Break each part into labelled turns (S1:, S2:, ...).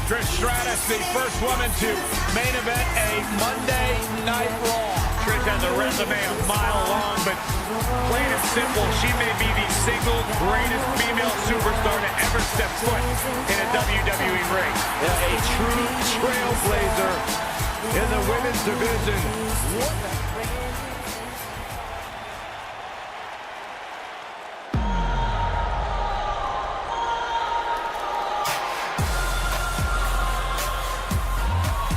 S1: Trish Stratus, the first woman to main event a Monday Night Raw. Trish has a resume a mile long, but plain and simple, she may be the single greatest female superstar to ever step foot in a WWE ring.
S2: Yeah, a true trailblazer in the women's division.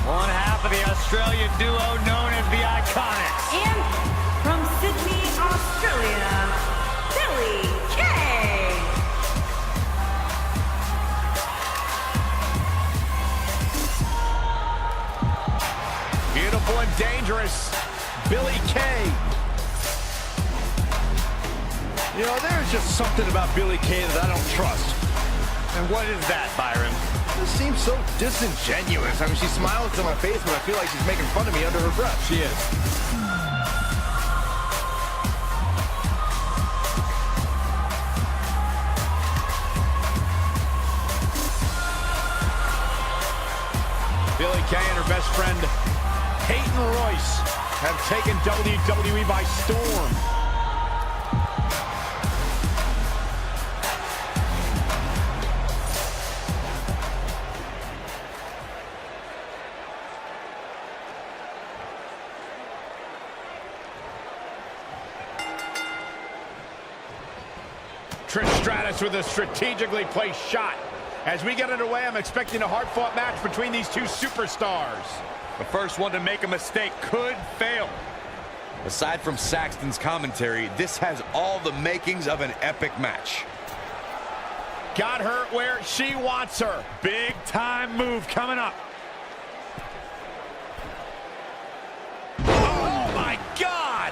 S1: One half of the Australian duo known as the Iconics.
S3: And from Sydney, Australia, Billy Kay.
S1: Beautiful and dangerous, Billy Kay.
S2: You know, there's just something about Billy Kay that I don't trust.
S1: And what is that, Byron?
S2: It seems so disingenuous. I mean, she smiles to my face, but I feel like she's making fun of me under her breath.
S1: She is. Billy Kay and her best friend, Peyton Royce, have taken WWE by storm. Trish Stratus with a strategically placed shot. As we get underway, I'm expecting a hard-fought match between these two superstars. The first one to make a mistake could fail.
S4: Aside from Saxton's commentary, this has all the makings of an epic match.
S1: Got her where she wants her. Big-time move coming up. Oh, my God!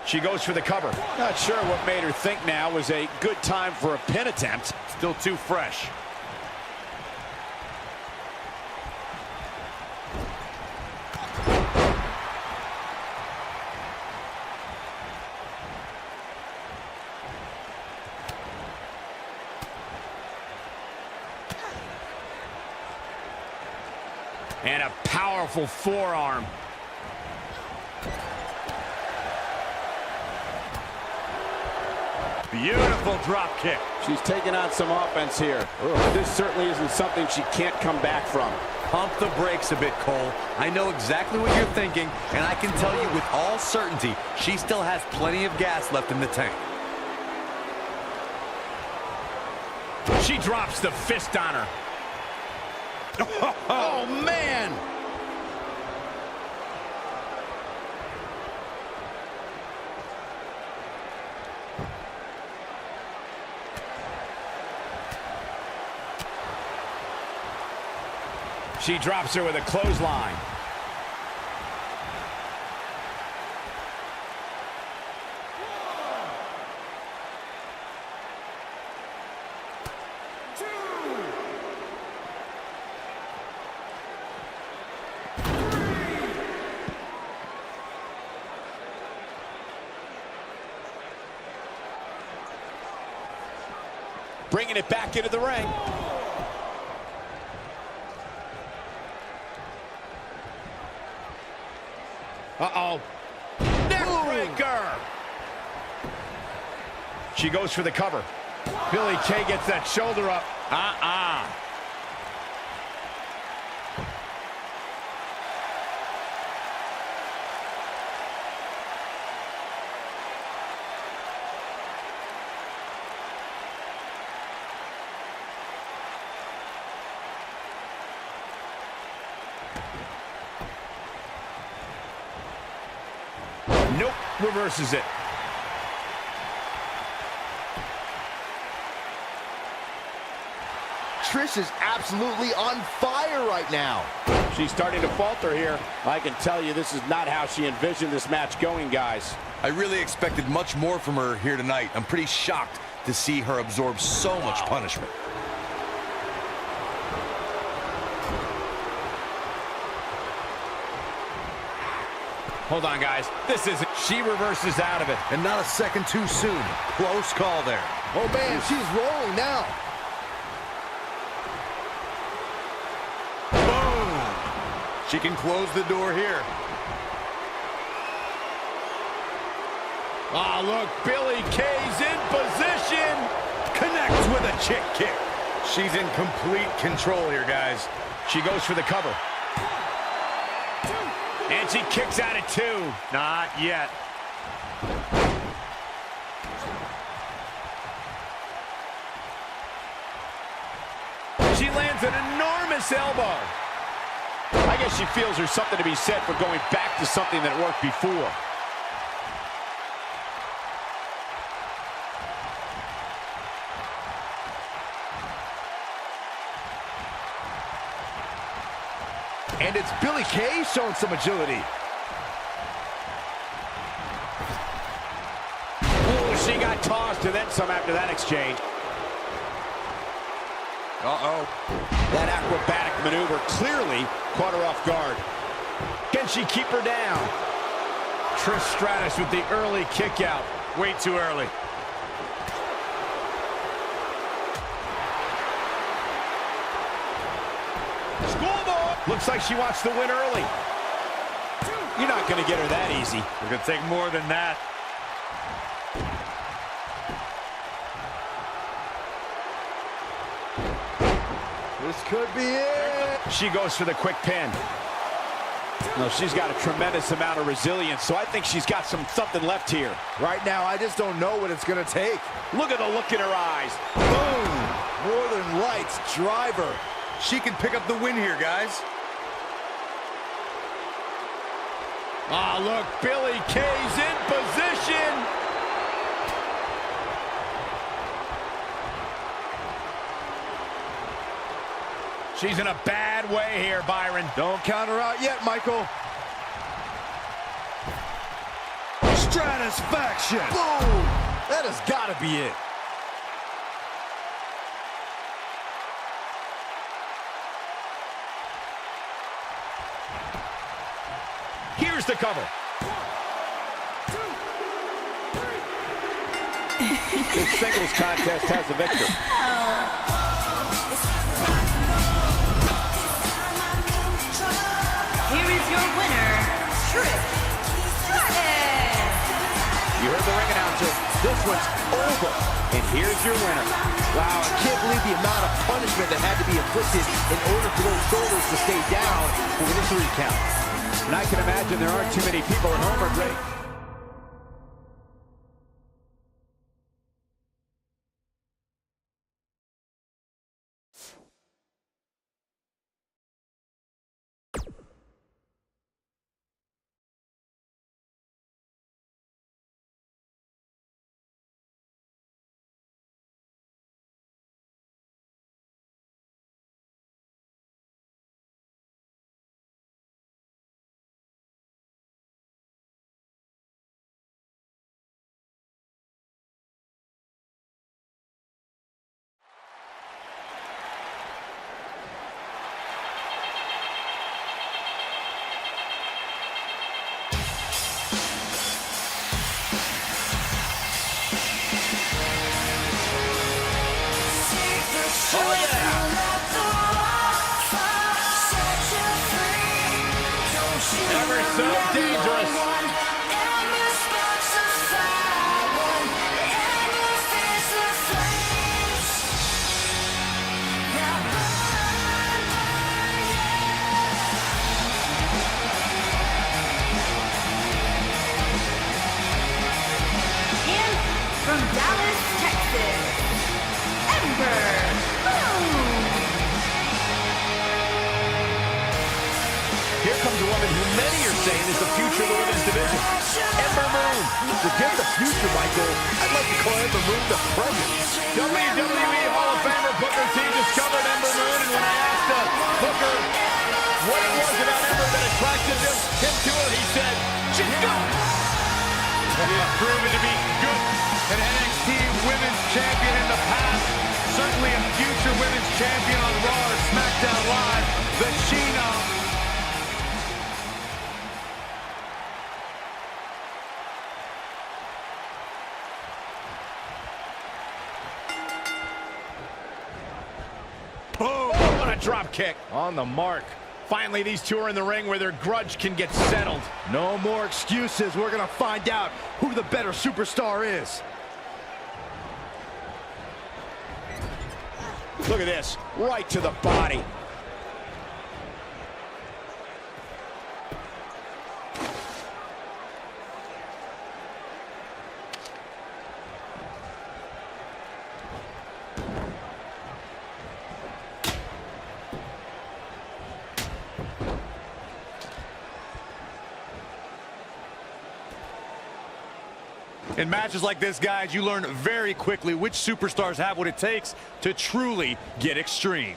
S1: She goes for the cover. Not sure what made her think now was a good time for a pin attempt. Still too fresh. And a powerful forearm. Beautiful drop kick.
S5: She's taking on some offense here. This certainly isn't something she can't come back from.
S4: Pump the brakes a bit, Cole. I know exactly what you're thinking, and I can tell you with all certainty, she still has plenty of gas left in the tank.
S1: She drops the fist on her. Oh, man! She drops her with a clothesline. Bringing it back into the ring. Uh-oh. Neckbreaker! She goes for the cover. Billy Kay gets that shoulder up. Nope, reverses it.
S2: Trish is absolutely on fire right now.
S5: She's starting to falter here. I can tell you this is not how she envisioned this match going, guys.
S4: I really expected much more from her here tonight. I'm pretty shocked to see her absorb so much punishment.
S1: Hold on, guys. This isn't... She reverses out of it.
S2: And not a second too soon. Close call there. Oh, man, she's rolling now.
S1: Boom!
S2: She can close the door here.
S1: Ah, look, Billie Kay's in position. Connects with a chick kick.
S2: She's in complete control here, guys.
S1: She goes for the cover. And she kicks out at 2. Not yet. She lands an enormous elbow.
S5: I guess she feels there's something to be said for going back to something that worked before.
S2: And it's Billie Kay showing some agility.
S5: Oh, she got tossed and then some after that exchange.
S2: Uh-oh.
S5: That acrobatic maneuver clearly caught her off guard.
S1: Can she keep her down? Trish Stratus with the early kick out. Way too early. Looks like she wants to win early.
S5: You're not going to get her that easy.
S1: We're going to take more than that.
S2: This could be it.
S1: She goes for the quick pin.
S5: No, she's got a tremendous amount of resilience, so I think she's got something left here.
S2: Right now, I just don't know what it's going to take.
S5: Look at the look in her eyes.
S2: Boom! Northern Lights driver. She can pick up the win here, guys.
S1: Ah, look, Billie Kay's in position. She's in a bad way here, Byron.
S2: Don't count her out yet, Michael. Stratusfaction. Boom! That has got to be it.
S1: Here's the cover.
S5: This singles contest has a victor.
S3: Here is your winner, Trish Stratus.
S5: You heard the ring announcer. This one's over. And here's your winner.
S2: Wow, I can't believe the amount of punishment that had to be inflicted in order for those shoulders to stay down for the 3 count.
S5: And I can imagine there aren't too many people at home are ready.
S1: Ever so dangerous.
S3: And from Dallas, Texas, Ember Moon.
S1: Here comes a woman who many are saying is the future of the women's division. Ember Moon.
S2: Forget the future, Michael. I'd like to call Ember Moon the present.
S1: WWE Hall of Famer Booker T discovered Ember Moon, and when I asked Booker what it was about Ember that attracted him to her, he said, she's good. She has proven to be good. An NXT Women's Champion in the past. Certainly a future Women's Champion on Raw or SmackDown Live. The Sheena. What a drop kick. On the mark. Finally, these two are in the ring where their grudge can get settled.
S2: No more excuses. We're going to find out who the better superstar is.
S5: Look at this, right to the body.
S4: In matches like this, guys, you learn very quickly which superstars have what it takes to truly get extreme.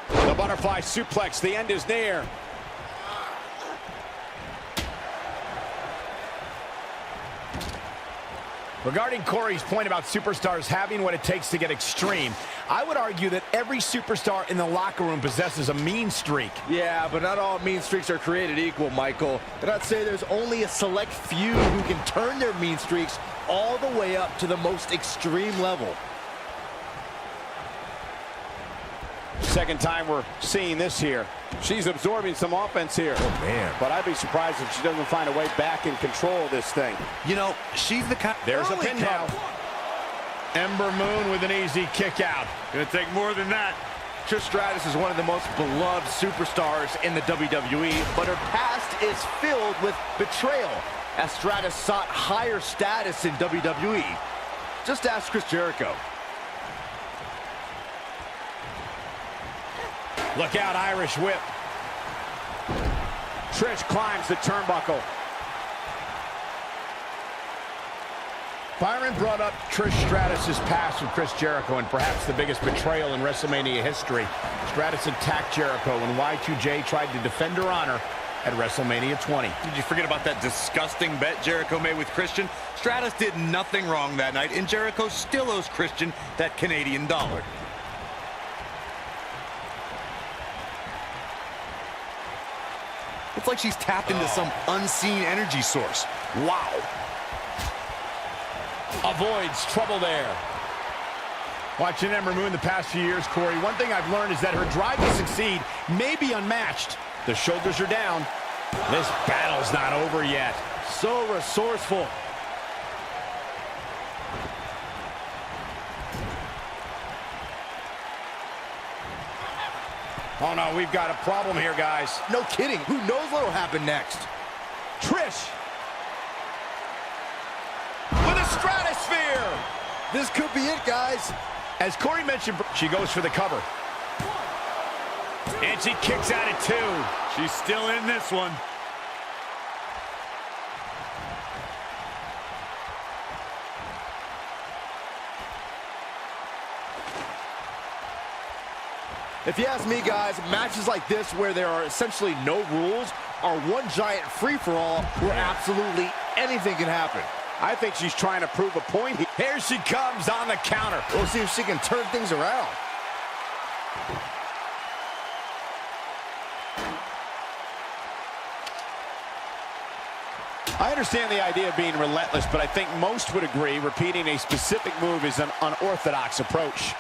S5: The butterfly suplex, the end is near.
S1: Regarding Corey's point about superstars having what it takes to get extreme, I would argue that every superstar in the locker room possesses a mean streak.
S2: Yeah, but not all mean streaks are created equal, Michael. And I'd say there's only a select few who can turn their mean streaks all the way up to the most extreme level.
S5: Second time we're seeing this here. She's absorbing some offense here.
S2: Oh, man.
S5: But I'd be surprised if she doesn't find a way back in control of this thing.
S4: You know, she's the kind...
S1: There's a pin now. Ember Moon with an easy kick out.
S4: Gonna take more than that.
S2: Trish Stratus is one of the most beloved superstars in the WWE, but her past is filled with betrayal, as Stratus sought higher status in WWE. Just ask Chris Jericho.
S1: Look out, Irish whip.
S5: Trish climbs the turnbuckle.
S1: Byron brought up Trish Stratus' past with Chris Jericho and perhaps the biggest betrayal in WrestleMania history. Stratus attacked Jericho when Y2J tried to defend her honor at WrestleMania 20.
S4: Did you forget about that disgusting bet Jericho made with Christian? Stratus did nothing wrong that night, and Jericho still owes Christian that Canadian dollar. It's like she's tapped into some unseen energy source. Wow.
S1: Avoids trouble there. Watching Ember Moon the past few years, Corey, one thing I've learned is that her drive to succeed may be unmatched. The shoulders are down. This battle's not over yet.
S2: So resourceful.
S1: Oh no, we've got a problem here, guys.
S2: No kidding. Who knows what will happen next?
S1: Trish with a stratosphere.
S2: This could be it, guys.
S1: As Corey mentioned, she goes for the cover. And she kicks out at 2.
S4: She's still in this one.
S2: If you ask me, guys, matches like this where there are essentially no rules are one giant free-for-all where absolutely anything can happen.
S5: I think she's trying to prove a point.
S1: Here she comes on the counter.
S2: We'll see if she can turn things around.
S5: I understand the idea of being relentless, but I think most would agree repeating a specific move is an unorthodox approach.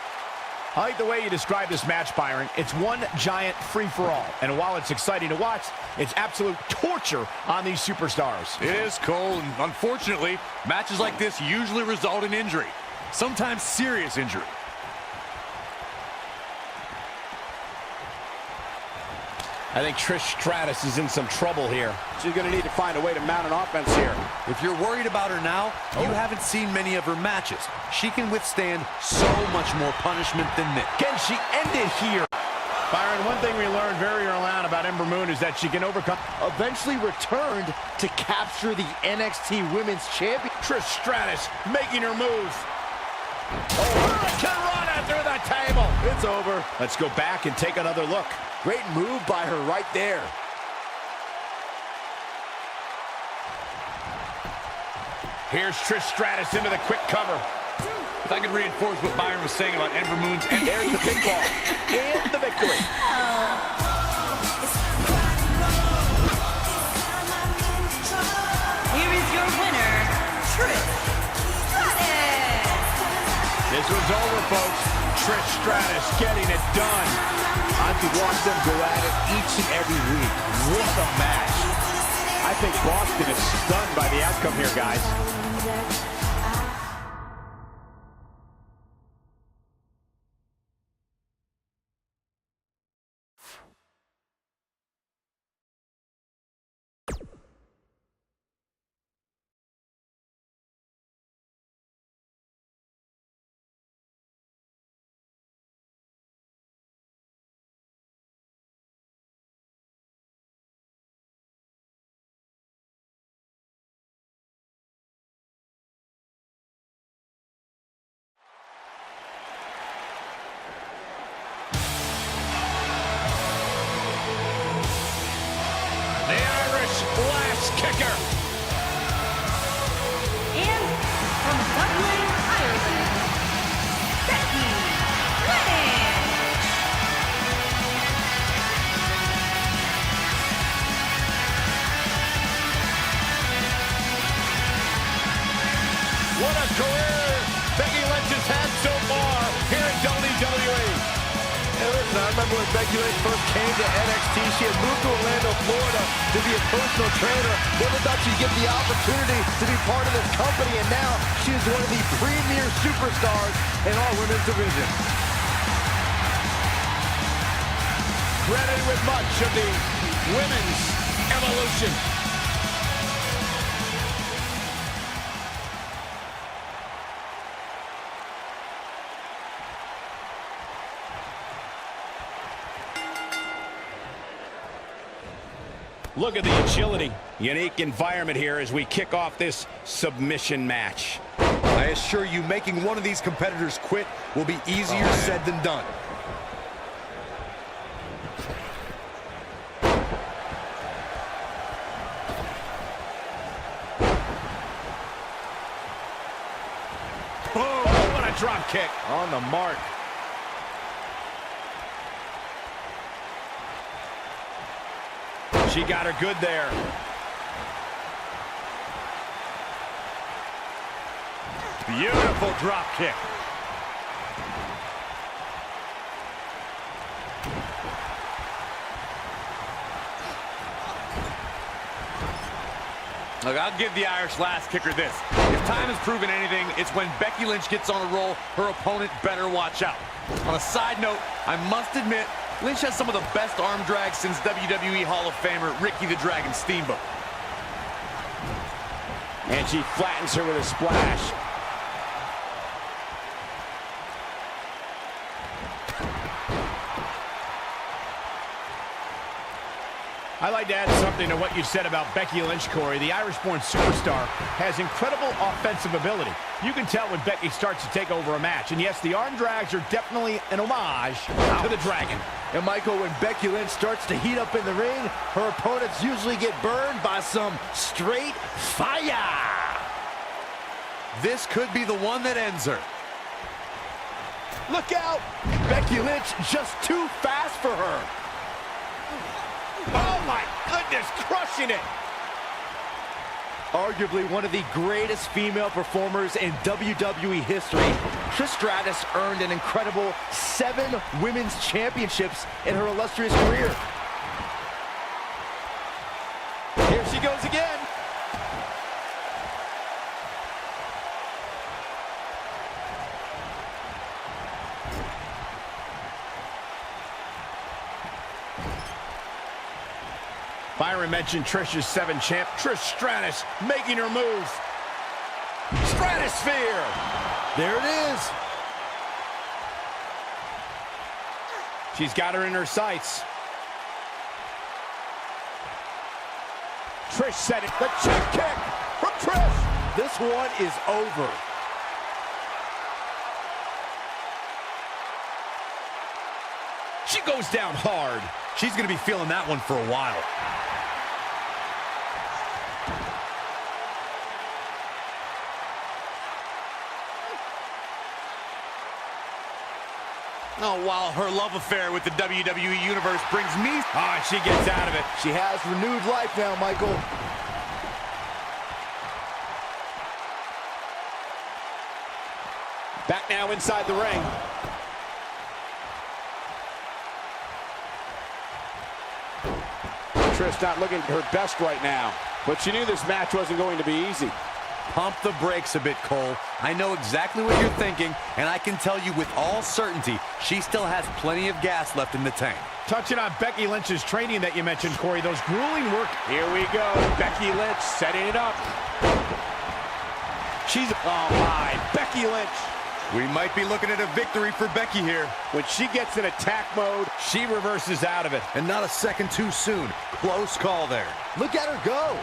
S1: I like the way you describe this match, Byron. It's one giant free-for-all. And while it's exciting to watch, it's absolute torture on these superstars.
S4: It is, Cole, and unfortunately, matches like this usually result in injury. Sometimes serious injury.
S1: I think Trish Stratus is in some trouble here.
S5: She's going to need to find a way to mount an offense here.
S4: If you're worried about her now, you haven't seen many of her matches. She can withstand so much more punishment than this.
S1: Can she end it here? Byron, one thing we learned very early on about Ember Moon is that she can overcome.
S2: Eventually returned to capture the NXT Women's Champion.
S1: Trish Stratus making her move. Hurricane Rana through the table.
S2: It's over.
S1: Let's go back and take another look.
S2: Great move by her right there.
S1: Here's Trish Stratus into the quick cover.
S4: If I could reinforce what Byron was saying about Ember Moon's...
S5: And there's the pinfall and the victory.
S1: Stratus getting it done.
S2: I could watch them go at it each and every week. What a match.
S5: I think Boston is stunned by the outcome here, guys.
S1: Last kicker.
S3: And from Dublin, Ireland, Becky Lynch.
S1: What a career Becky Lynch has had so far here in WWE.
S2: Hey, listen, I remember when Becky Lynch first came to NXT, she had moved to Orlando, Florida to be a personal trainer. Never thought she'd get the opportunity to be part of this company, and now she is one of the premier superstars in our women's division.
S1: Credited with much of the women's evolution. Look at the agility. Unique environment here as we kick off this submission match.
S4: I assure you, making one of these competitors quit will be easier said than done.
S1: Oh, what a drop kick.
S2: On the mark.
S1: She got her good there. Beautiful drop kick. Look, I'll give the Irish last kicker this. If time has proven anything, it's when Becky Lynch gets on a roll, her opponent better watch out. On a side note, I must admit, Lynch has some of the best arm drags since WWE Hall of Famer Ricky the Dragon Steamboat.
S5: And she flattens her with a splash.
S1: I'd like to add something to what you said about Becky Lynch, Corey. The Irish-born superstar has incredible offensive ability. You can tell when Becky starts to take over a match. And yes, the arm drags are definitely an homage to the Dragon.
S2: And Michael, when Becky Lynch starts to heat up in the ring, her opponents usually get burned by some straight fire.
S4: This could be the one that ends her.
S2: Look out! Becky Lynch just too fast for her.
S1: Oh, my goodness, crushing it.
S2: Arguably one of the greatest female performers in WWE history, Trish Stratus earned an incredible 7 women's championships in her illustrious career.
S1: Here she goes again. Byron mentioned Trish's 7 champ. Trish Stratus making her move. Stratosphere.
S2: There it is.
S1: She's got her in her sights. Trish set it. The check kick from Trish.
S2: This one is over.
S1: She goes down hard.
S4: She's going to be feeling that one for a while.
S1: Oh, while her love affair with the WWE Universe brings me... Oh, she gets out of it.
S2: She has renewed life now, Michael.
S5: Back now inside the ring. Trish not looking her best right now, but she knew this match wasn't going to be easy.
S4: Pump the brakes a bit, Cole. I know exactly what you're thinking, and I can tell you with all certainty, she still has plenty of gas left in the tank.
S1: Touching on Becky Lynch's training that you mentioned, Corey, those grueling work.
S5: Here we go. Becky Lynch setting it up. Oh my, Becky Lynch.
S4: We might be looking at a victory for Becky here.
S5: When she gets in attack mode,
S1: She reverses out of it.
S4: And not a second too soon. Close call there.
S2: Look at her go.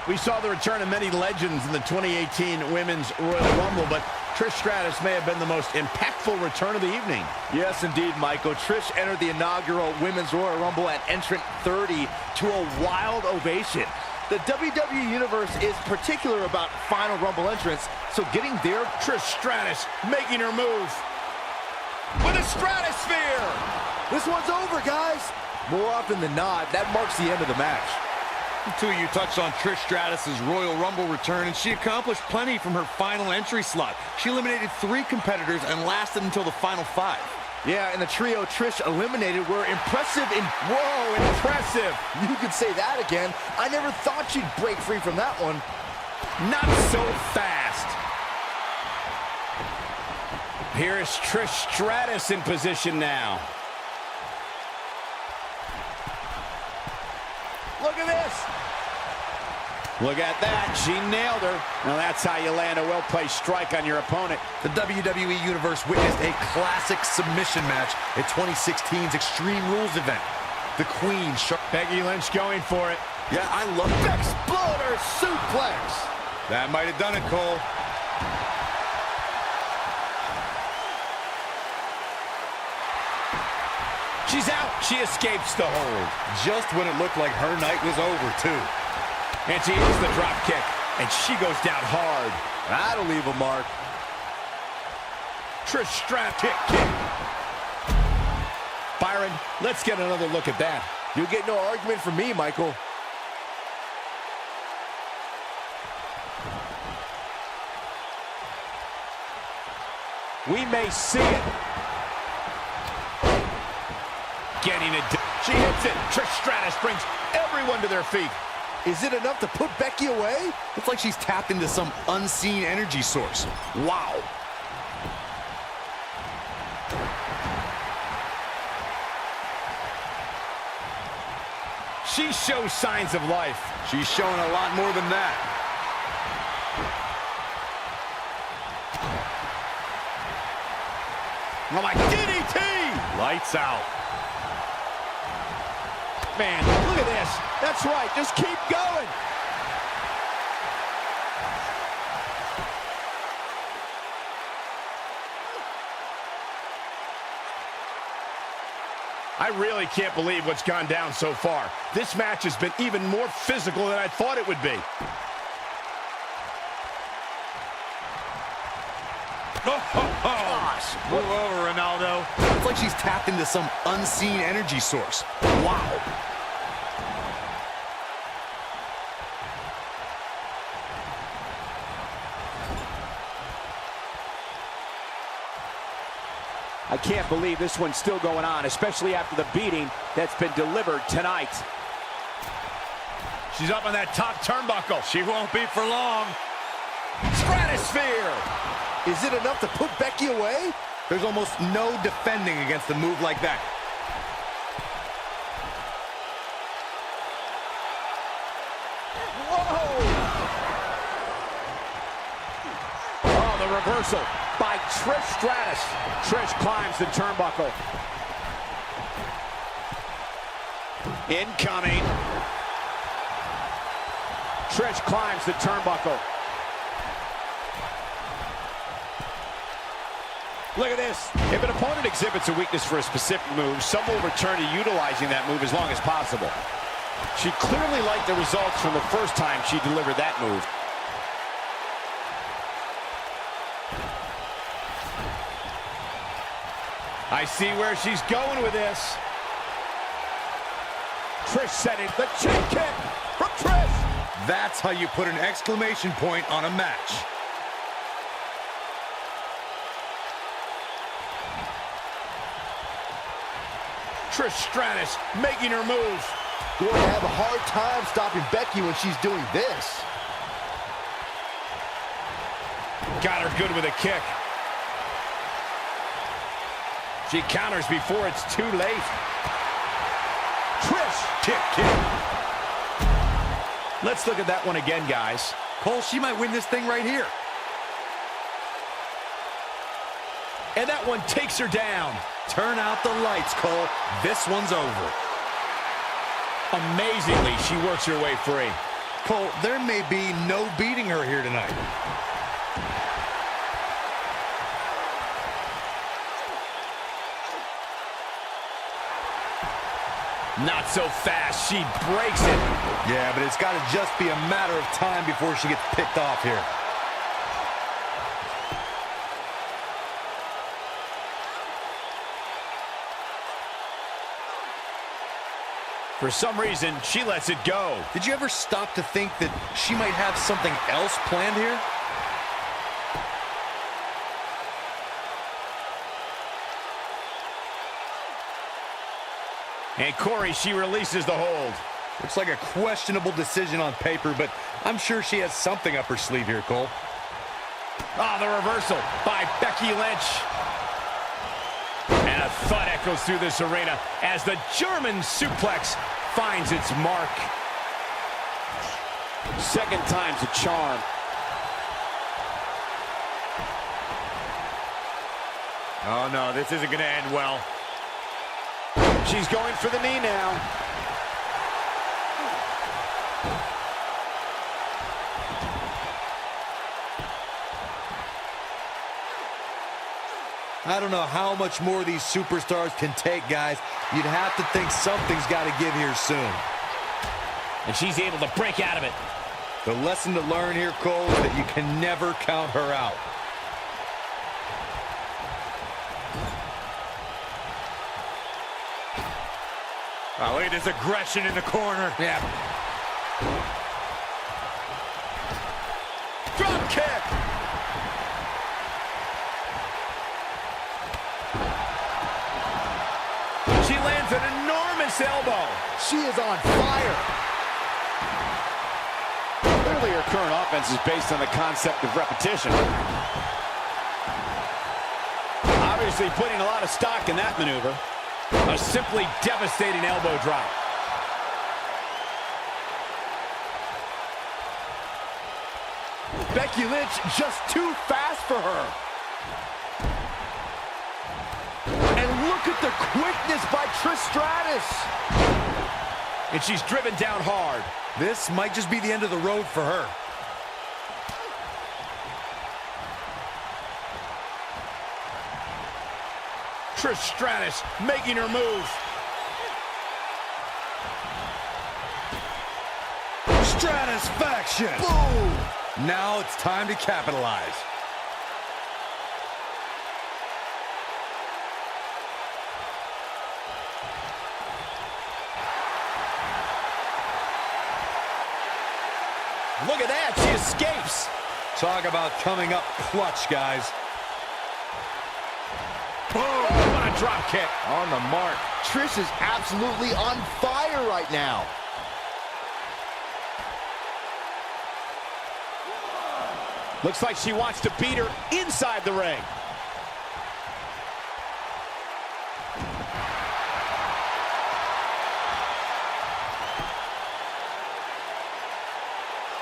S1: We saw the return of many legends in the 2018 Women's Royal Rumble, but Trish Stratus may have been the most impactful return of the evening.
S2: Yes, indeed, Michael. Trish entered the inaugural Women's Royal Rumble at entrant 30 to a wild ovation. The WWE Universe is particular about Final Rumble entrants, so getting there...
S1: Trish Stratus making her move with a stratosphere.
S2: This one's over, guys. More often than not, that marks the end of the match.
S4: Two of you touched on Trish Stratus' Royal Rumble return, and she accomplished plenty from her final entry slot. She eliminated 3 competitors and lasted until the final 5.
S2: Yeah, and the trio Trish eliminated were impressive in... Whoa, impressive! You could say that again. I never thought she'd break free from that one.
S1: Not so fast. Here is Trish Stratus in position now.
S5: look at this. Look at that. She nailed her. Now that's how you land a well-placed strike on your opponent.
S4: The WWE Universe witnessed a classic submission match at 2016's Extreme Rules event. The Queen,
S1: Becky Lynch going for it.
S2: Yeah, I love Exploder suplex.
S4: That might have done it, Cole.
S1: She's out. She escapes the hold.
S4: Just when it looked like her night was over, too.
S1: And she hits the drop kick. And she goes down hard.
S2: That'll leave a mark.
S1: Trish Stratus kick. Byron, let's get another look at that.
S2: You'll get no argument from me, Michael.
S5: We may see it.
S1: Getting it. She hits it. Trish Stratus brings everyone to their feet.
S2: Is it enough to put Becky away?
S4: It's like she's tapped into some unseen energy source. Wow.
S1: She shows signs of life.
S4: She's showing a lot more than that.
S1: Oh my DDT!
S4: Lights out.
S1: Man, look at this. That's right. Just keep going. I really can't believe what's gone down so far. This match has been even more physical than I thought it would be.
S4: Gosh. Move over, Ronaldo. It's like she's tapped into some unseen energy source. Wow.
S5: I can't believe this one's still going on, especially after the beating that's been delivered tonight.
S1: She's up on that top turnbuckle.
S4: She won't be for long.
S1: Stratosphere!
S2: Is it enough to put Becky away?
S4: There's almost no defending against a move like that.
S5: Whoa! Oh, the reversal by Trish Stratus. Trish climbs the turnbuckle. Incoming. Trish climbs the turnbuckle. Look at this. If an opponent exhibits a weakness for a specific move, some will return to utilizing that move as long as possible. She clearly liked the results from the first time she delivered that move.
S1: I see where she's going with this.
S5: Trish setting the chin kick from Trish.
S4: That's how you put an exclamation point on a match.
S1: Trish Stratus making her move.
S2: Going to have a hard time stopping Becky when she's doing this.
S1: Got her good with a kick. She counters before it's too late. Trish, kick. Let's look at that one again, guys.
S4: Cole, she might win this thing right here.
S1: And that one takes her down.
S4: Turn out the lights, Cole. This one's over.
S1: Amazingly, she works her way free.
S4: Cole, there may be no beating her here tonight.
S1: Not so fast. She breaks it.
S4: Yeah, but it's got to just be a matter of time before she gets picked off here.
S1: For some reason, she lets it go.
S4: Did you ever stop to think that she might have something else planned here?
S1: And Corey, she releases the hold.
S4: Looks like a questionable decision on paper, but I'm sure she has something up her sleeve here, Cole.
S1: Oh, the reversal by Becky Lynch. And a thud echoes through this arena as the German suplex finds its mark.
S5: Second time's a charm.
S1: Oh, no, this isn't going to end well.
S5: She's going for the knee now.
S4: I don't know how much more these superstars can take, guys. You'd have to think something's got to give here soon.
S1: And she's able to break out of it.
S4: The lesson to learn here, Cole, is that you can never count her out.
S1: Oh, look at this aggression in the corner.
S4: Yeah.
S1: Drop kick. She lands an enormous elbow.
S2: She is on fire.
S5: Clearly her current offense is based on the concept of repetition. Obviously putting a lot of stock in that maneuver.
S1: A simply devastating elbow drop.
S2: Becky Lynch just too fast for her. And look at the quickness by Trish Stratus.
S1: And she's driven down hard.
S4: This might just be the end of the road for her.
S1: Trish Stratus making her move.
S4: Stratusfaction! Boom! Now it's time to capitalize.
S1: Look at that, she escapes.
S4: Talk about coming up clutch, guys.
S1: Boom, what a drop kick.
S2: On the mark. Trish is absolutely on fire right now.
S5: Looks like she wants to beat her inside the ring.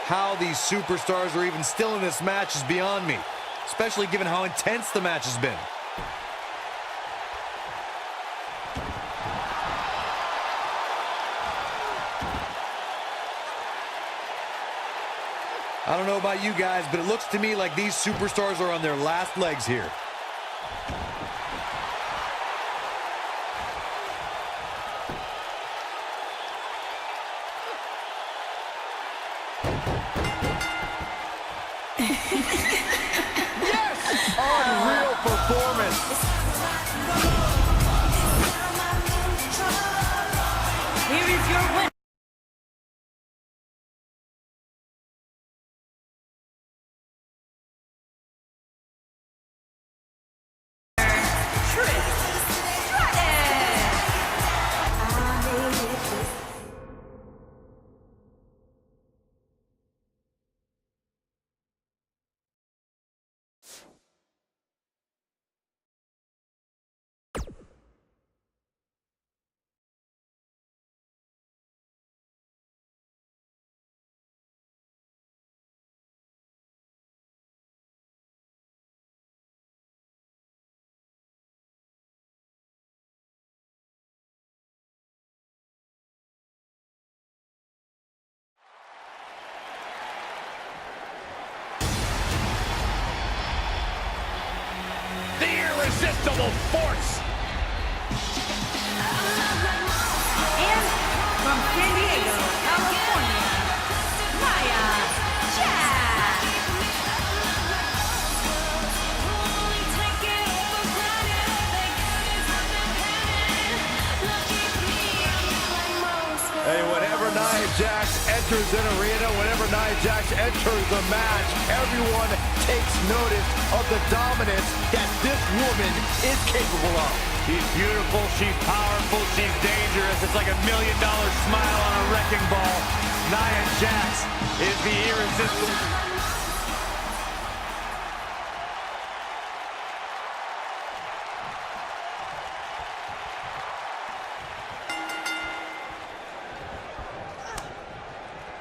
S4: How these superstars are even still in this match is beyond me, especially given how intense the match has been. I don't know about you guys, but it looks to me like these superstars are on their last legs here.
S2: Yes! Unreal performance.
S1: irresistible force.
S3: And from San Diego, California, Nia Jax.
S2: Hey, whenever Nia Jax enters an arena, whenever Nia Jax enters the match, everyone takes notice of the dominance that this woman is capable of.
S1: She's beautiful, she's powerful, she's dangerous. It's like $1 million smile on a wrecking ball. Nia Jax is the irresistible.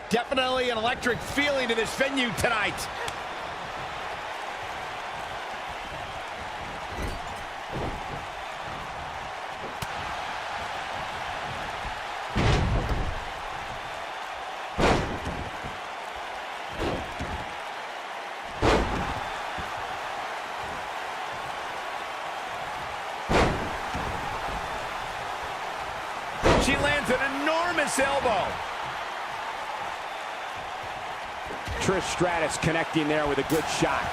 S5: Definitely an electric feeling to this venue tonight. She lands an enormous elbow. Trish Stratus connecting there with a good shot.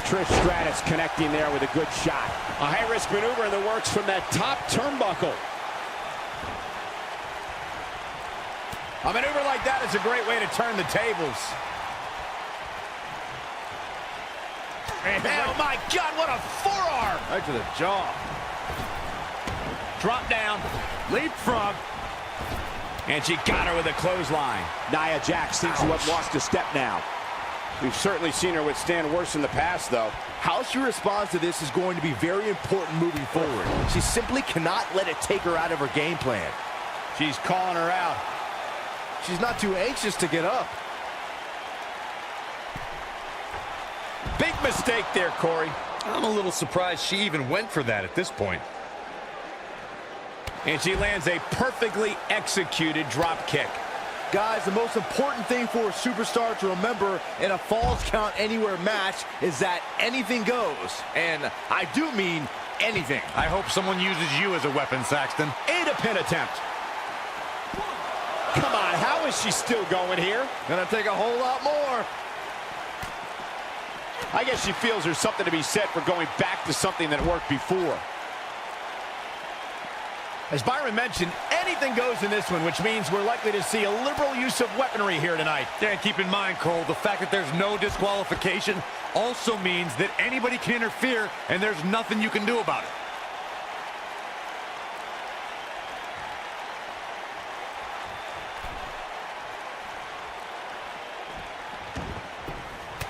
S5: Trish Stratus connecting there with a good shot. A high-risk maneuver in the works from that top turnbuckle. A maneuver like that is a great way to turn the tables. Oh my God, what a forearm!
S2: Right to the jaw.
S5: Drop down, leapfrog. And she got her with a clothesline. Nia Jax seems to have lost a step now. We've certainly seen her withstand worse in the past, though.
S2: How she responds to this is going to be very important moving forward. She simply cannot let it take her out of her game plan.
S5: She's calling her out.
S2: She's not too anxious to get up.
S5: Big mistake there, Corey.
S4: I'm a little surprised she even went for that at this point.
S5: And she lands a perfectly executed drop kick.
S2: Guys, the most important thing for a superstar to remember in a Falls Count Anywhere match is that anything goes. And I do mean anything.
S1: I hope someone uses you as a weapon, Saxton.
S5: And a pin attempt. Come on, how is she still going here?
S2: Gonna take a whole lot more.
S5: I guess she feels there's something to be said for going back to something that worked before. As Byron mentioned, anything goes in this one, which means we're likely to see a liberal use of weaponry here tonight.
S1: Yeah, keep in mind, Cole, the fact that there's no disqualification also means that anybody can interfere, and there's nothing you can do about it.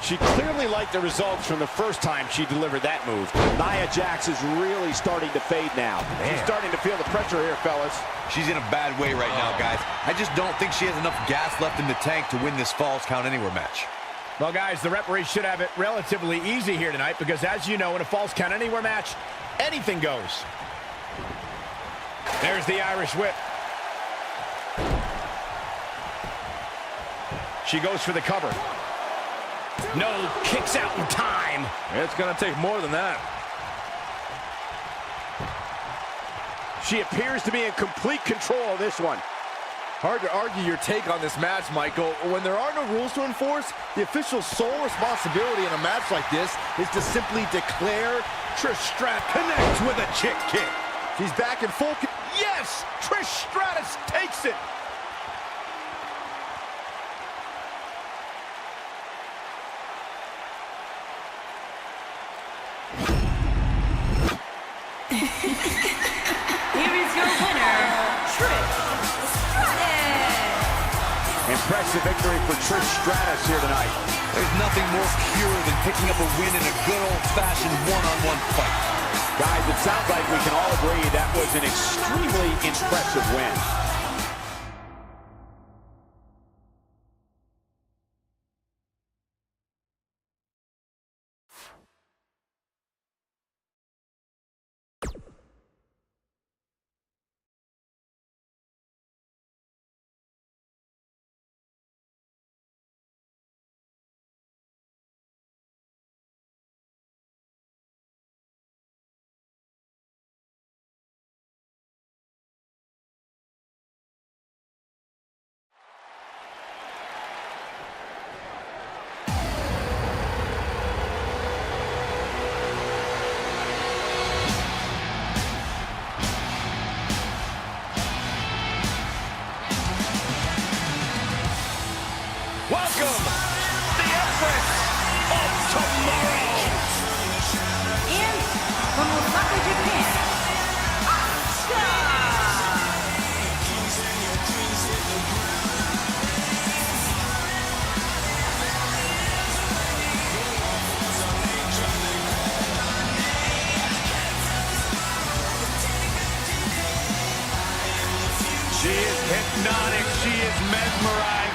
S5: She clearly liked the results from the first time she delivered that move. Nia Jax is really starting to fade now. She's starting to feel the pressure here, fellas.
S4: She's in a bad way right now, guys. I just don't think she has enough gas left in the tank to win this Falls Count Anywhere match.
S5: Well, guys, the referee should have it relatively easy here tonight because, as you know, in a Falls Count Anywhere match, anything goes. There's the Irish whip. She goes for the cover. No, kicks out in time.
S2: It's gonna take more than that.
S5: She appears to be in complete control of this one.
S2: Hard to argue your take on this match, Michael. When there are no rules to enforce, the official's sole responsibility in a match like this is to simply declare.
S1: Trish Stratus connects with a chick kick.
S2: She's back in full.
S5: Yes! Trish Stratus takes it.
S3: Here is your winner, Trish Stratus.
S5: Impressive victory for Trish Stratus here tonight.
S4: There's nothing more pure than picking up a win in a good old-fashioned one-on-one fight.
S5: Guys, it sounds like we can all agree that was an extremely impressive win.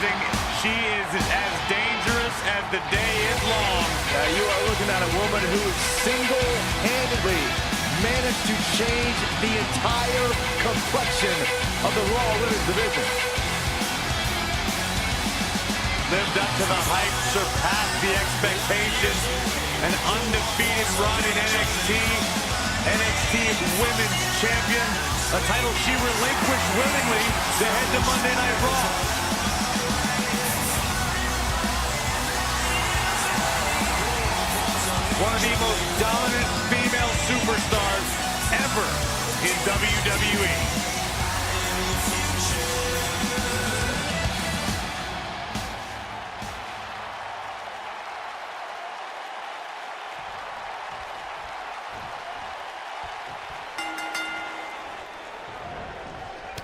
S1: realizing she is as dangerous as the day is long.
S2: You are looking at a woman who single-handedly managed to change the entire complexion of the Raw Women's Division.
S1: Lived up to the hype, surpassed the expectations. An undefeated run in NXT. NXT Women's Champion. A title she relinquished willingly to head to Monday Night Raw. One of the most dominant female superstars ever in WWE.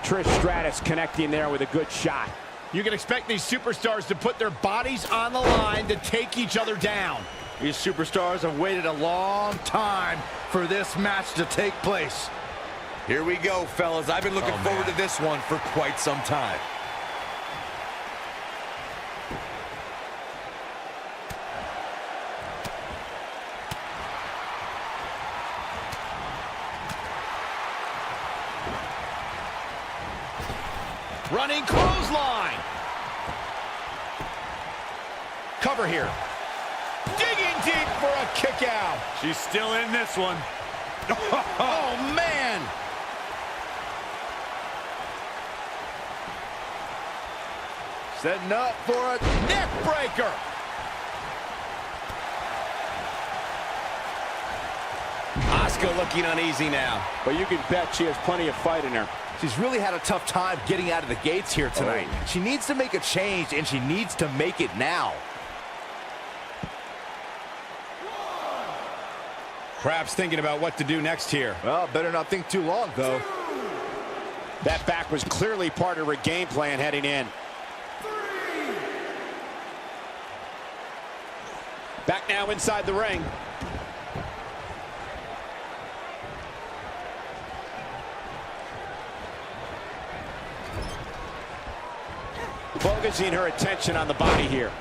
S5: Trish Stratus connecting there with a good shot. You can expect these superstars to put their bodies on the line to take each other down.
S2: These superstars have waited a long time for this match to take place.
S4: Here we go, fellas. I've been looking forward to this one for quite some time.
S5: Running clothesline. Cover here. Digging deep for a kick out.
S1: She's still in this one.
S5: Oh, man.
S2: Setting up for a
S5: Neck breaker. Asuka looking uneasy now.
S2: But you can bet she has plenty of fight in her. She's really had a tough time getting out of the gates here tonight. She needs to make a change, and she needs to make it now.
S5: Perhaps thinking about what to do next here.
S2: Well, better not think too long, though.
S5: That back was clearly part of her game plan heading in. Back now inside the ring. Focusing her attention on the body here.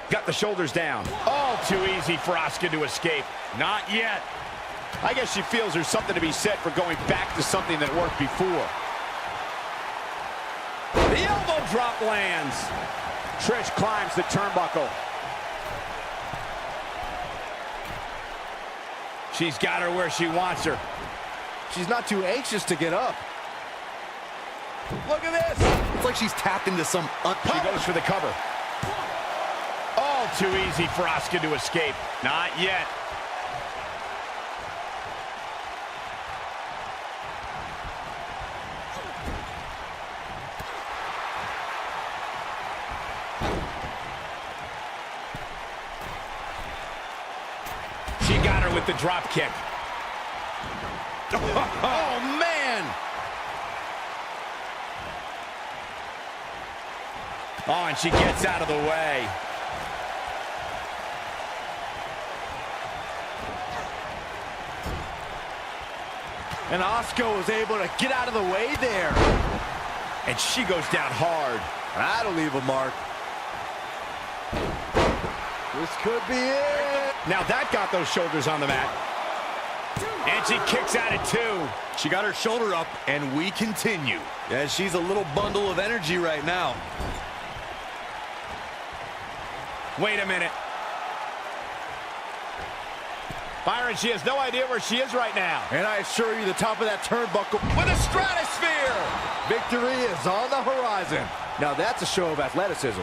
S5: Got the shoulders down. All too easy for Asuka to escape.
S1: Not yet.
S5: I guess she feels there's something to be said for going back to something that worked before. The elbow drop lands. Trish climbs the turnbuckle. She's got her where she wants her.
S2: She's not too anxious to get up.
S5: Look at this.
S4: It's like she's tapped into some...
S5: She goes for the cover. All too easy for Asuka to escape.
S1: Not yet.
S5: She got her with the drop kick. Oh, man. Oh, and she gets out of the way.
S2: And Asuka was able to get out of the way there.
S5: And she goes down hard.
S2: That'll leave a mark. This could be it.
S5: Now that got those shoulders on the mat. And she kicks out at 2.
S4: She got her shoulder up, and we continue. Yeah, she's a little bundle of energy right now.
S5: Wait a minute. Byron, she has no idea where she is right now.
S2: And I assure you, the top of that turnbuckle
S5: With a stratosphere.
S2: victory is on the horizon. Now that's a show of athleticism.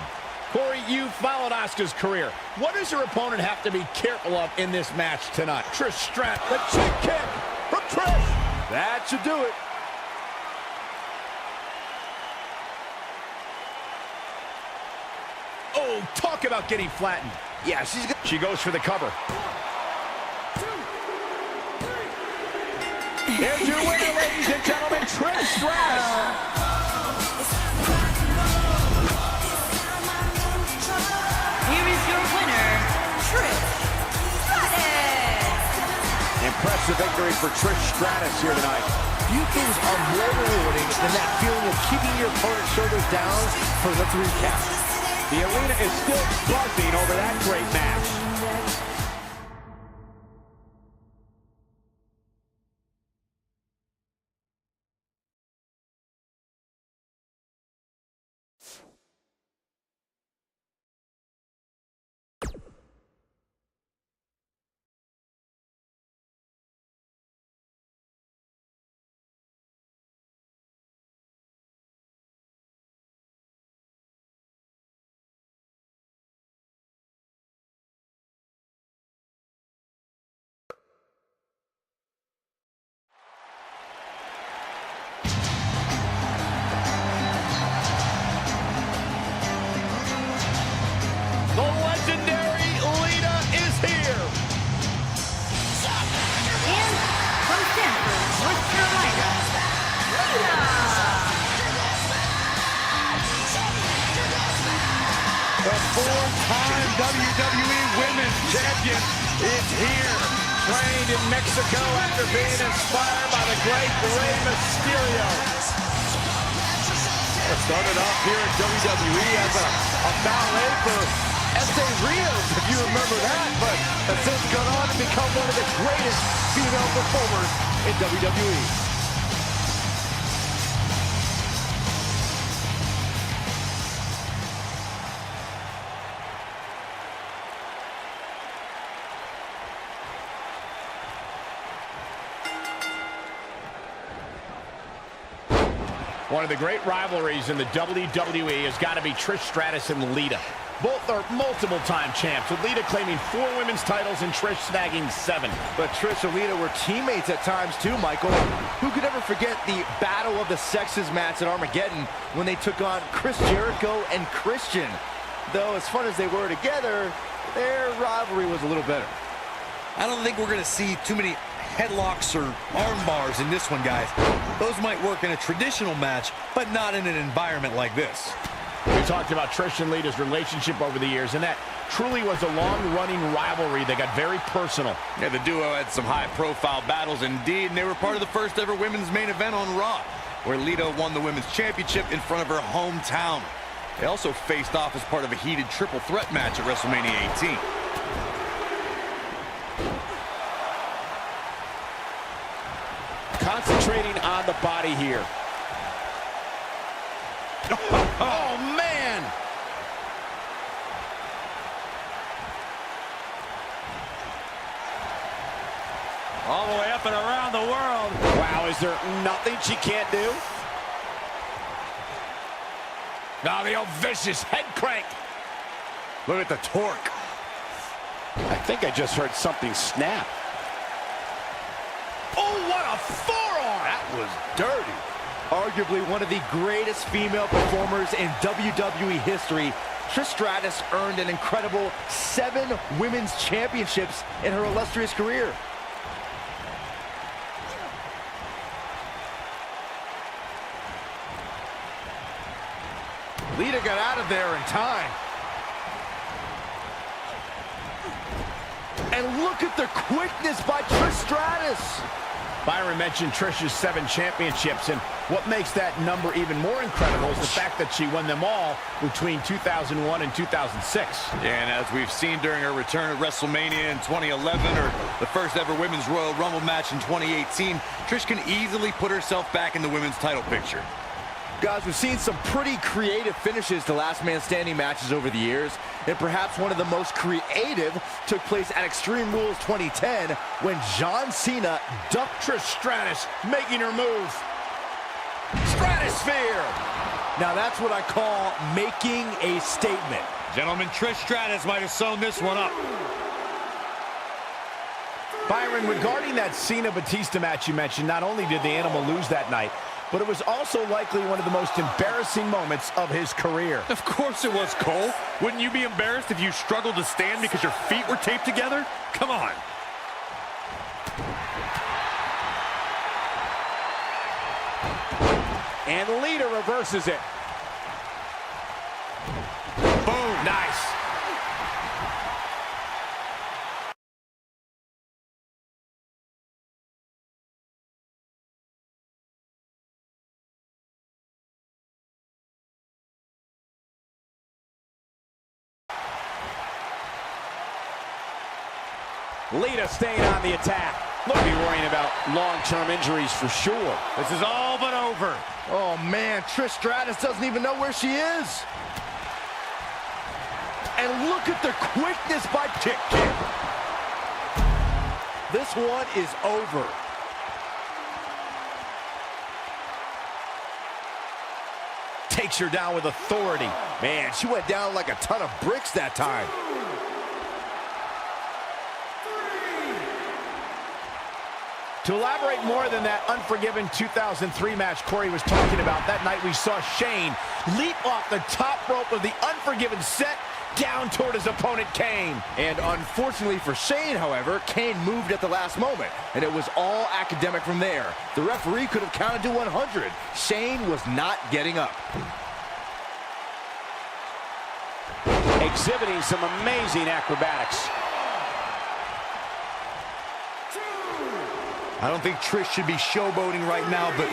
S5: Corey, you followed Asuka's career. What does her opponent have to be careful of in this match tonight? Trish Stratus. The chick kick from Trish.
S2: That should do it.
S5: Oh, talk about getting flattened.
S2: Yeah,
S5: She goes for the cover. Here's your winner, ladies and gentlemen, Trish Stratus.
S3: Here is your winner, Trish Stratus.
S5: Impressive victory for Trish Stratus here tonight.
S2: few things are more rewarding than that feeling of keeping your opponent's shoulders down for the 3 count.
S1: The arena is still buzzing over that great match. The legendary Lita is here.
S3: And from Stanford, North Carolina, Lita.
S1: The 4-time WWE Women's Champion is here. Trained in Mexico after being inspired by the great Rey Mysterio. Started off here at WWE as a ballet for S.A. Rios, if you remember that, but has since gone on to become one of the greatest female performers in WWE. One of the great rivalries in the WWE has got to be Trish Stratus and Lita. Both are multiple-time champs, with Lita claiming 4 women's titles and Trish snagging 7.
S2: But Trish and Lita were teammates at times too, Michael. Who could ever forget the Battle of the Sexes match at Armageddon when they took on Chris Jericho and Christian? Though, as fun as they were together, their rivalry was a little better.
S4: I don't think we're going to see too many headlocks or arm bars in this one, guys. Those might work in a traditional match, but not in an environment like this.
S1: We talked about Trish and Lita's relationship over the years, and that truly was a long-running rivalry that got very personal.
S4: Yeah, the duo had some high-profile battles indeed, and they were part of the first-ever women's main event on Raw, where Lita won the women's championship in front of her hometown. They also faced off as part of a heated triple threat match at WrestleMania 18.
S1: Concentrating on the body here. Oh, man! All the way up and around the world. Wow, is there nothing she can't do? Now the old vicious head crank.
S4: Look at the torque.
S5: I think I just heard something snap.
S1: Oh, what a forearm!
S4: That was dirty.
S2: Arguably one of the greatest female performers in WWE history, Trish Stratus earned an incredible 7 women's championships in her illustrious career. Lita got out of there in time. And look at the quickness by Trish Stratus.
S1: Byron mentioned Trish's 7 championships, and what makes that number even more incredible is the fact that she won them all between 2001 and 2006.
S4: And as we've seen during her return at WrestleMania in 2011, or the first ever Women's Royal Rumble match in 2018, Trish can easily put herself back in the women's title picture.
S2: Guys, we've seen some pretty creative finishes to last man standing matches over the years, and perhaps one of the most creative took place at Extreme Rules 2010 when John Cena ducked
S1: Trish Stratus making her move. Stratosphere!
S2: Now that's what I call making a statement.
S4: Gentlemen, Trish Stratus might have sewn this one up.
S1: Byron, regarding that Cena-Batista match you mentioned, not only did the Animal lose that night, but it was also likely one of the most embarrassing moments of his career.
S4: Of course it was, Cole. Wouldn't you be embarrassed if you struggled to stand because your feet were taped together? Come on.
S1: And Lita reverses it. Boom. Nice.
S5: Lita staying on the attack. Look, be worrying about long-term injuries for sure.
S1: This is all but over.
S2: Oh, man, Trish Stratus doesn't even know where she is. And look at the quickness by kick. This one is over. Takes her down with authority. Man, she went down like a ton of bricks that time.
S5: To elaborate more than that unforgiven 2003 match Corey was talking about, that night we saw Shane leap off the top rope of the Unforgiven set down toward his opponent, Kane.
S2: And unfortunately for Shane, however, Kane moved at the last moment, and it was all academic from there. The referee could have counted to 100. Shane was not getting up.
S5: Exhibiting some amazing acrobatics.
S4: I don't think Trish should be showboating right now, but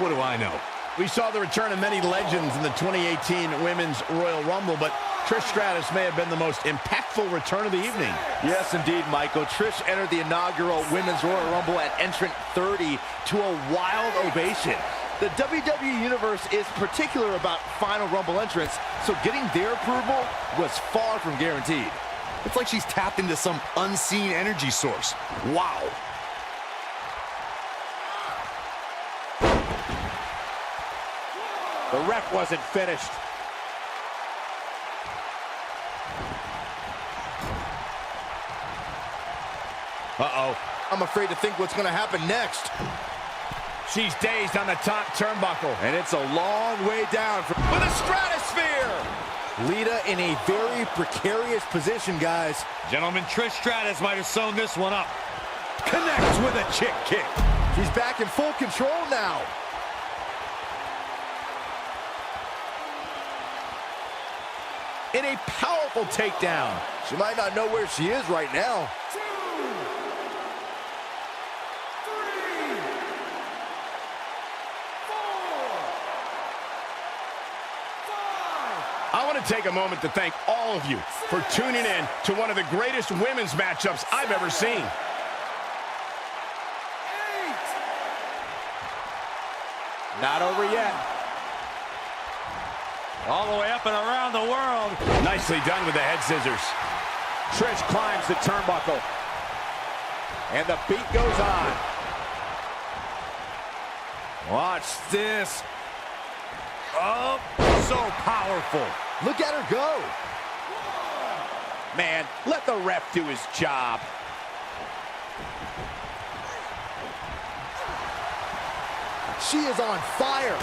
S4: what do I know?
S1: We saw the return of many legends in the 2018 Women's Royal Rumble, but Trish Stratus may have been the most impactful return of the evening.
S2: Yes, indeed, Michael. Trish entered the inaugural Women's Royal Rumble at entrant 30 to a wild ovation. The WWE Universe is particular about Final Rumble entrants, so getting their approval was far from guaranteed.
S4: It's like she's tapped into some unseen energy source. Wow.
S5: The ref wasn't finished.
S2: Uh-oh. I'm afraid to think what's going to happen next.
S1: She's dazed on the top turnbuckle.
S2: And it's a long way down with a stratosphere. Lita in a very precarious position, guys.
S1: Gentlemen, Trish Stratus might have sewn this one up. Connects with a chick kick.
S2: She's back in full control now.
S1: In a powerful takedown.
S2: She might not know where she is right now.
S1: I want to take a moment to thank all of you for tuning in to one of the greatest women's matchups I've ever seen.
S5: Not over yet.
S1: All the way up and around the world. Nicely done with the head scissors.
S5: Trish climbs the turnbuckle. And the beat goes on.
S1: Watch this. Oh, so powerful.
S2: Look at her go.
S5: Man, let the ref do his job.
S2: She is on fire.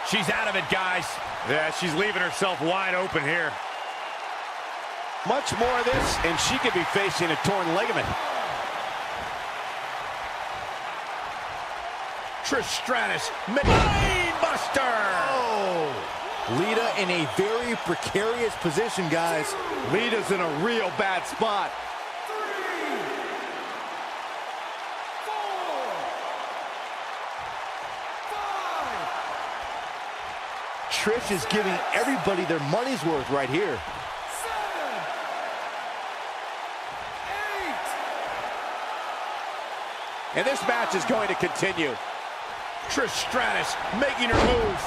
S1: She's out of it, guys. Yeah, she's leaving herself wide open here.
S5: Much more of this, and she could be facing a torn ligament.
S1: Trish Stratus, Brainbuster!
S2: Oh! Lita in a very precarious position, guys.
S1: Lita's in a real bad spot.
S2: Trish is giving everybody their money's worth right here.
S5: 7, 8. And this match is going to continue.
S1: Trish Stratus making her move.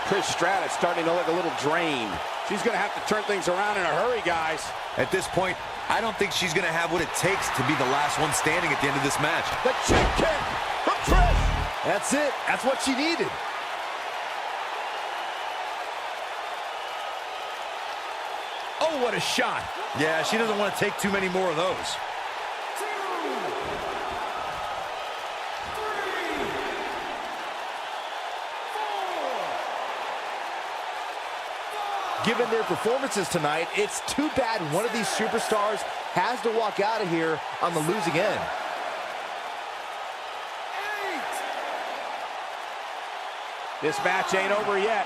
S5: Trish Stratus starting to look a little drained. She's going to have to turn things around in a hurry, guys.
S4: At this point, I don't think she's going to have what it takes to be the last one standing at the end of this match.
S5: The chick kick from Trish.
S2: That's it. That's what she needed.
S1: Oh, what a shot.
S4: Yeah, she doesn't want to take too many more of those.
S1: 2, 3, 4.
S2: Given their performances tonight, it's too bad one of these superstars has to walk out of here on the losing end.
S1: 8.
S5: This match ain't over yet.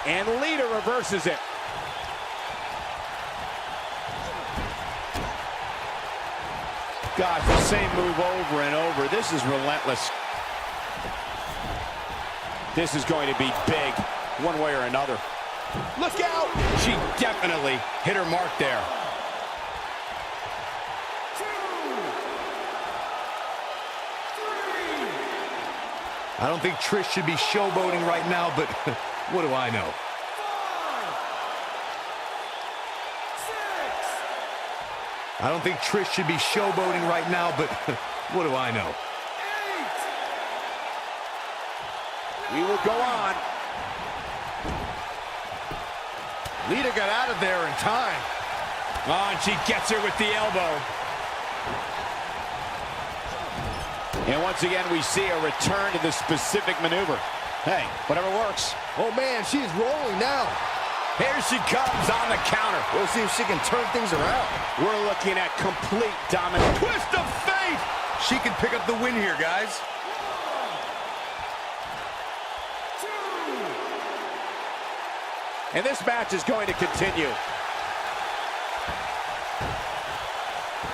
S5: And Lita reverses it. Gosh, the same move over and over. This is relentless. This is going to be big, one way or another. Look out! She definitely hit her mark there.
S4: I don't think Trish should be showboating right now, but what do I know? I don't think Trish should be showboating right now, but what do I know?
S5: We will go on. Lita got out of there in time. Oh, and she gets her with the elbow. And once again, we see a return to the specific maneuver. Hey, whatever works.
S2: Oh, man, she's rolling now.
S5: Here she comes on the counter.
S2: We'll see if she can turn things around.
S5: We're looking at complete dominance.
S4: Twist of fate! She can pick up the win here, guys.
S5: And this match is going to continue.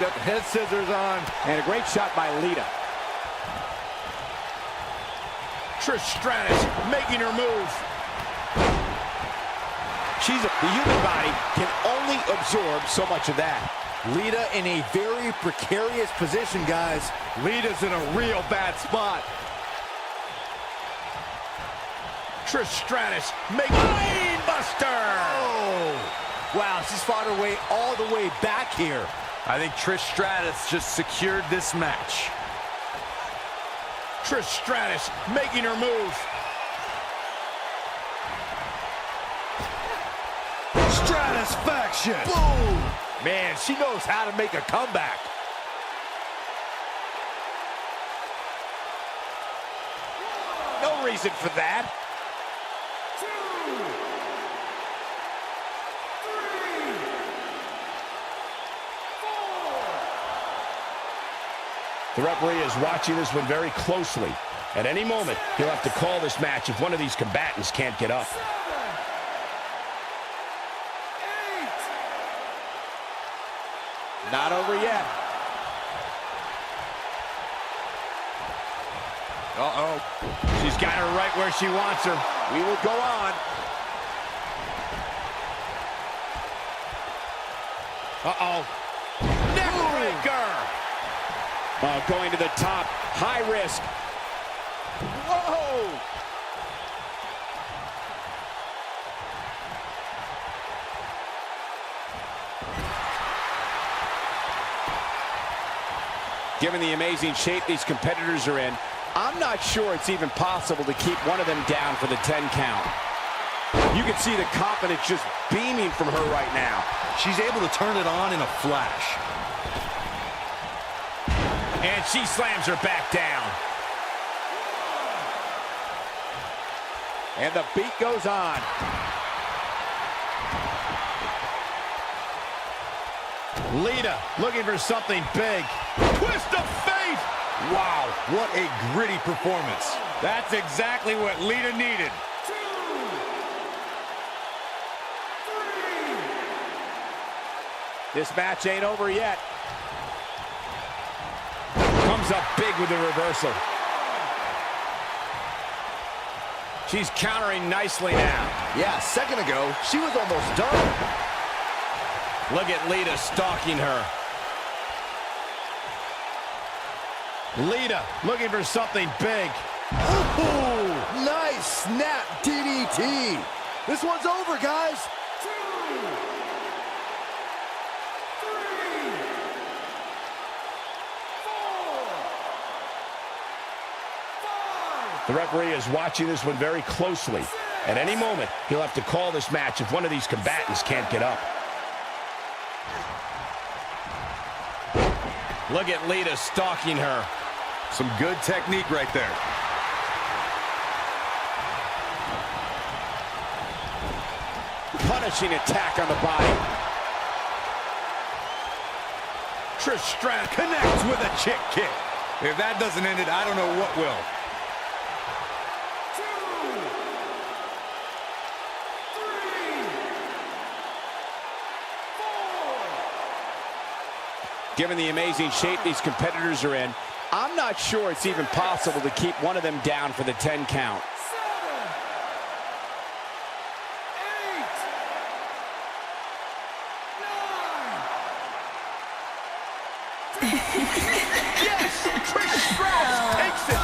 S2: Got the head scissors on.
S5: And a great shot by Lita. Trish Stratus making her move. The human body can only absorb so much of that.
S2: Lita in a very precarious position, guys.
S5: Lita's in a real bad spot. Trish Stratus making Buster.
S2: Oh! Wow, she's fought her way all the way back here.
S4: I think Trish Stratus just secured this match.
S5: Trish Stratus making her move.
S2: Stratusfaction. Boom!
S5: Man, she knows how to make a comeback. No reason for that. The referee is watching this one very closely. At any moment, he'll have to call this match if one of these combatants can't get up. Not over yet. Uh-oh. She's got her right where she wants her. We will go on. Uh-oh. Neckbreaker. Going to the top. High risk. Whoa! Given the amazing shape these competitors are in, I'm not sure it's even possible to keep one of them down for the 10 count. You can see the confidence just beaming from her right now.
S4: She's able to turn it on in a flash.
S5: And she slams her back down. And the beat goes on. Lita looking for something big. Twist of fate!
S4: Wow, what a gritty performance.
S1: That's exactly what Lita needed.
S5: This match ain't over yet. Comes up big with the reversal. She's countering nicely now.
S2: Yeah, a second ago, she was almost done.
S5: Look at Lita stalking her. Lita looking for something big.
S2: Ooh, nice snap DDT. This one's over, guys.
S5: The referee is watching this one very closely. At any moment, he'll have to call this match if one of these combatants can't get up. Look at Lita stalking her.
S4: Some good technique right there.
S5: Punishing attack on the body. Trish Stratus
S4: Connects with a chick kick. If that doesn't end it, I don't know what will.
S5: Given the amazing shape these competitors are in, I'm not sure it's even possible to keep one of them down for the 10 count.
S3: 7, 8, 9.
S5: Yes! Trish Stratus takes it!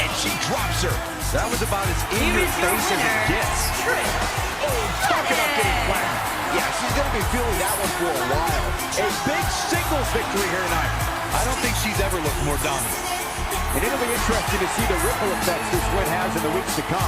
S5: And she drops her.
S2: That was about as in your face as it gets.
S5: Talk about getting flat.
S2: Yeah, she's going to be feeling that one for a while.
S5: A big singles victory here tonight.
S4: I don't think she's ever looked more dominant.
S5: And it'll be interesting to see the ripple effects this win has in the weeks to come.